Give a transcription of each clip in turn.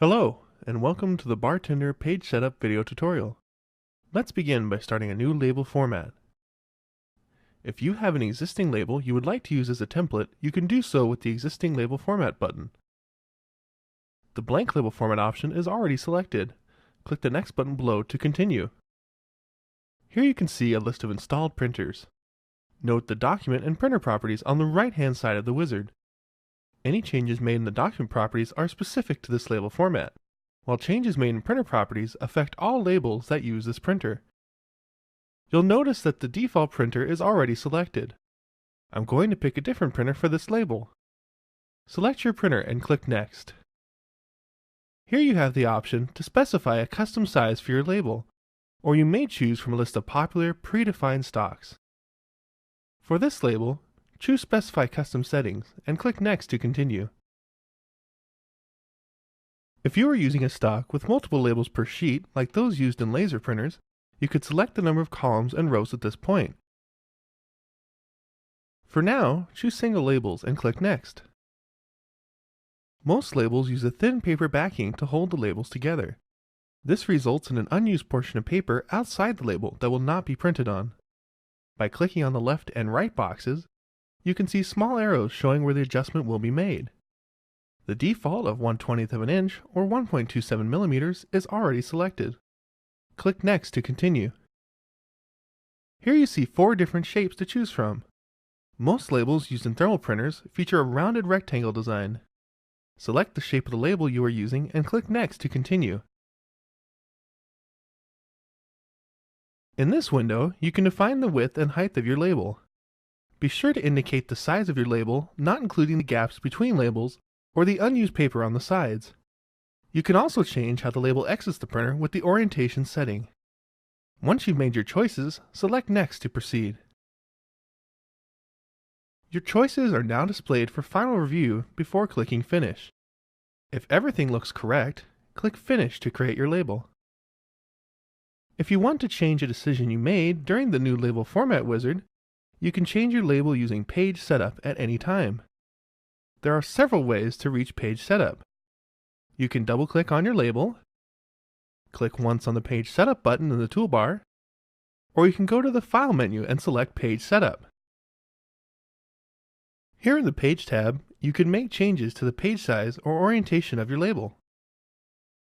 Hello, and welcome to the BarTender page setup video tutorial. Let's begin by starting a new label format. If you have an existing label you would like to use as a template, you can do so with the existing label format button. The blank label format option is already selected. Click the next button below to continue. Here you can see a list of installed printers. Note the document and printer properties on the right-hand side of the wizard. Any changes made in the document properties are specific to this label format, while changes made in printer properties affect all labels that use this printer. You'll notice that the default printer is already selected. I'm going to pick a different printer for this label. Select your printer and click Next. Here you have the option to specify a custom size for your label, or you may choose from a list of popular predefined stocks. For this label, choose Specify Custom Settings and click Next to continue. If you are using a stock with multiple labels per sheet, like those used in laser printers, you could select the number of columns and rows at this point. For now, choose Single Labels and click Next. Most labels use a thin paper backing to hold the labels together. This results in an unused portion of paper outside the label that will not be printed on. By clicking on the left and right boxes, you can see small arrows showing where the adjustment will be made. The default of 1/20th of an inch or 1.27 millimeters is already selected. Click Next to continue. Here you see 4 different shapes to choose from. Most labels used in thermal printers feature a rounded rectangle design. Select the shape of the label you are using and click Next to continue. In this window, you can define the width and height of your label. Be sure to indicate the size of your label, not including the gaps between labels or the unused paper on the sides. You can also change how the label exits the printer with the orientation setting. Once you've made your choices, select Next to proceed. Your choices are now displayed for final review before clicking Finish. If everything looks correct, click Finish to create your label. If you want to change a decision you made during the new label format wizard, you can change your label using Page Setup at any time. There are several ways to reach Page Setup. You can double-click on your label, click once on the Page Setup button in the toolbar, or you can go to the File menu and select Page Setup. Here in the Page tab, you can make changes to the page size or orientation of your label.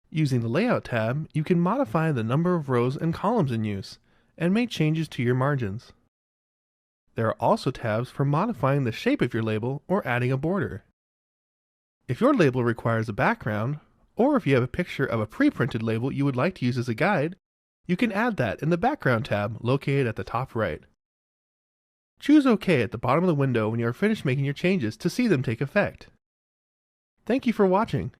Using the Layout tab, you can modify the number of rows and columns in use, and make changes to your margins. There are also tabs for modifying the shape of your label or adding a border. If your label requires a background, or if you have a picture of a pre-printed label you would like to use as a guide, you can add that in the Background tab located at the top right. Choose OK at the bottom of the window when you are finished making your changes to see them take effect. Thank you for watching.